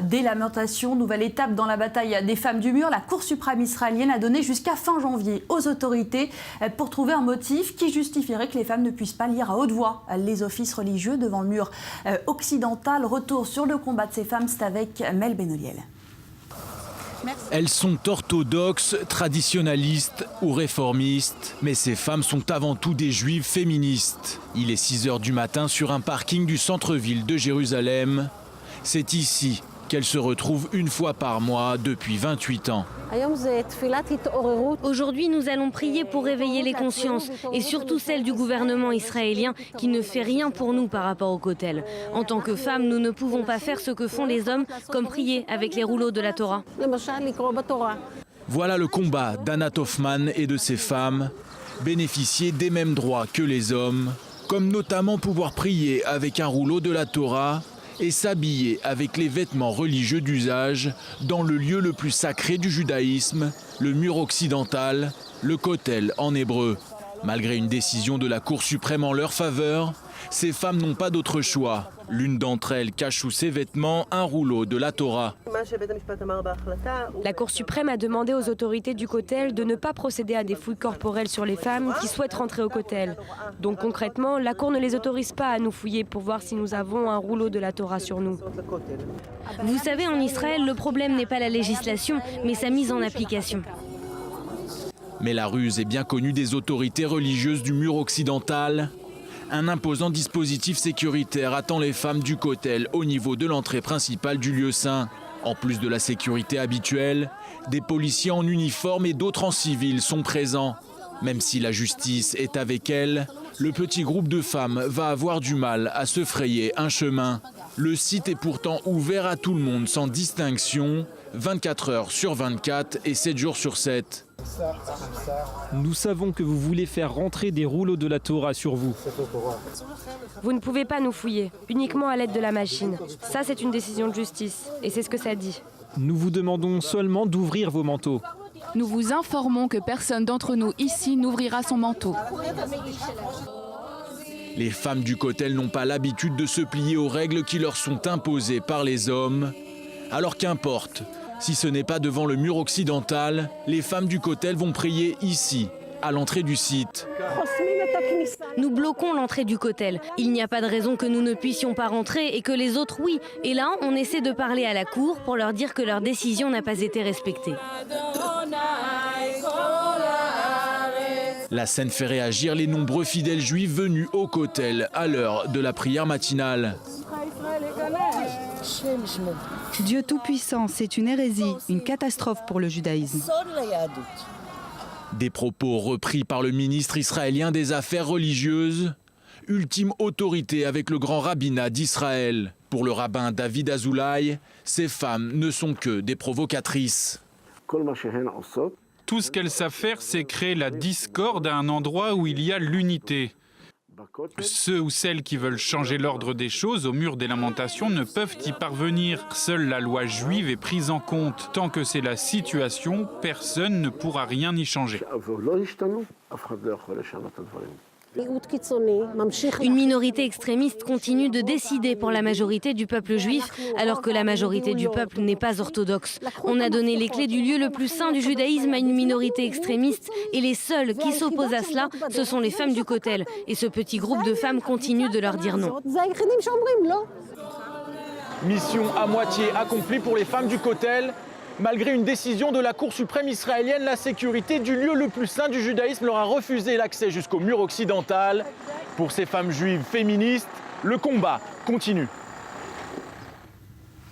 Des lamentations, nouvelle étape dans la bataille des femmes du mur. La Cour suprême israélienne a donné jusqu'à fin janvier aux autorités pour trouver un motif qui justifierait que les femmes ne puissent pas lire à haute voix les offices religieux devant le mur occidental. Retour sur le combat de ces femmes, c'est avec Mel Benoliel. Elles sont orthodoxes, traditionnalistes ou réformistes, mais ces femmes sont avant tout des juives féministes. Il est 6 h du matin sur un parking du centre-ville de Jérusalem. C'est ici qu'elles se retrouvent une fois par mois depuis 28 ans. Aujourd'hui, nous allons prier pour réveiller les consciences et surtout celles du gouvernement israélien qui ne fait rien pour nous par rapport au Kotel. En tant que femmes, nous ne pouvons pas faire ce que font les hommes, comme prier avec les rouleaux de la Torah. Voilà le combat d'Anat Hoffman et de ses femmes, bénéficier des mêmes droits que les hommes, comme notamment pouvoir prier avec un rouleau de la Torah et s'habiller avec les vêtements religieux d'usage dans le lieu le plus sacré du judaïsme, le mur occidental, le Kotel en hébreu. Malgré une décision de la Cour suprême en leur faveur, ces femmes n'ont pas d'autre choix. L'une d'entre elles cache sous ses vêtements un rouleau de la Torah. La Cour suprême a demandé aux autorités du Kotel de ne pas procéder à des fouilles corporelles sur les femmes qui souhaitent rentrer au Kotel. Donc concrètement, la Cour ne les autorise pas à nous fouiller pour voir si nous avons un rouleau de la Torah sur nous. Vous savez, en Israël, le problème n'est pas la législation, mais sa mise en application. Mais la ruse est bien connue des autorités religieuses du mur occidental. Un imposant dispositif sécuritaire attend les femmes du Kotel au niveau de l'entrée principale du lieu saint. En plus de la sécurité habituelle, des policiers en uniforme et d'autres en civil sont présents. Même si la justice est avec elles, le petit groupe de femmes va avoir du mal à se frayer un chemin. Le site est pourtant ouvert à tout le monde sans distinction, 24 heures sur 24 et 7 jours sur 7. Nous savons que vous voulez faire rentrer des rouleaux de la Torah sur vous. Vous ne pouvez pas nous fouiller, uniquement à l'aide de la machine. Ça, c'est une décision de justice, et c'est ce que ça dit. Nous vous demandons seulement d'ouvrir vos manteaux. Nous vous informons que personne d'entre nous ici n'ouvrira son manteau. Les femmes du Kotel n'ont pas l'habitude de se plier aux règles qui leur sont imposées par les hommes. Alors qu'importe, si ce n'est pas devant le mur occidental, les femmes du Kotel vont prier ici, à l'entrée du site. Nous bloquons l'entrée du Kotel. Il n'y a pas de raison que nous ne puissions pas rentrer et que les autres, oui. Et là, on essaie de parler à la Cour pour leur dire que leur décision n'a pas été respectée. La scène fait réagir les nombreux fidèles juifs venus au Kotel à l'heure de la prière matinale. Dieu Tout-Puissant, c'est une hérésie, une catastrophe pour le judaïsme. Des propos repris par le ministre israélien des Affaires religieuses, ultime autorité avec le grand rabbinat d'Israël. Pour le rabbin David Azoulay, ces femmes ne sont que des provocatrices. Tout ce qu'elles savent faire, c'est créer la discorde à un endroit où il y a l'unité. Ceux ou celles qui veulent changer l'ordre des choses au mur des lamentations ne peuvent y parvenir. Seule la loi juive est prise en compte. Tant que c'est la situation, personne ne pourra rien y changer. Une minorité extrémiste continue de décider pour la majorité du peuple juif, alors que la majorité du peuple n'est pas orthodoxe. On a donné les clés du lieu le plus saint du judaïsme à une minorité extrémiste, et les seules qui s'opposent à cela, ce sont les femmes du Kotel. Et ce petit groupe de femmes continue de leur dire non. Mission à moitié accomplie pour les femmes du Kotel. Malgré une décision de la Cour suprême israélienne, la sécurité du lieu le plus saint du judaïsme leur a refusé l'accès jusqu'au mur occidental. Pour ces femmes juives féministes, le combat continue.